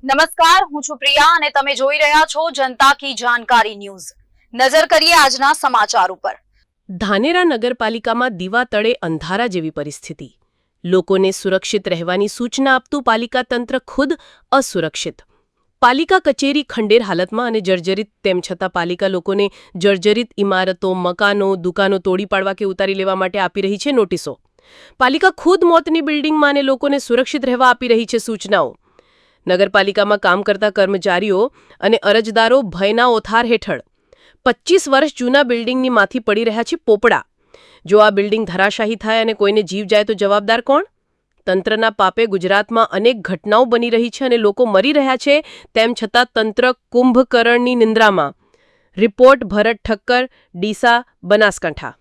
નમસ્કાર, હું છું પ્રિયા અને તમે જોઈ રહ્યા છો જનતા કી જાણકારી ન્યૂઝ। નજર કરીએ આજના સમાચાર ઉપર। ધાનેરા નગરપાલિકામાં દીવા તળે અંધારા જેવી પરિસ્થિતિ। લોકોને સુરક્ષિત રહેવાની સૂચના આપતું પાલિકા તંત્ર ખુદ અસુરક્ષિત। પાલિકા કચેરી ખંડેર હાલતમાં અને જર્જરિત, તેમ છતાં પાલિકા લોકોને જર્જરિત ઇમારતો, મકાનો, દુકાનો તોડી પાડવા કે ઉતારી લેવા માટે આપી રહી છે નોટિસો। પાલિકા ખુદ મોતની બિલ્ડિંગમાં અને લોકોને સુરક્ષિત રહેવા આપી રહી છે સૂચનાઓ। નગરપાલિકામાં કામ કરતા કર્મચારીઓ અને અરજદારો ભયના ઓથાર હેઠળ 25 વર્ષ જૂના બિલ્ડિંગની માંથી પડી રહ્યા છે પોપડા। જો આ બિલ્ડિંગ ધરાશાયી થાય અને કોઈને જીવ જાય તો જવાબદાર કોણ? તંત્રના પાપે ગુજરાતમાં અનેક ઘટનાઓ બની રહી છે અને લોકો મરી રહ્યા છે, તેમ છતાં તંત્ર કુંભકર્ણની નિંદ્રામાં। રિપોર્ટ ભરત ઠક્કર, ડીસા, બનાસકાંઠા।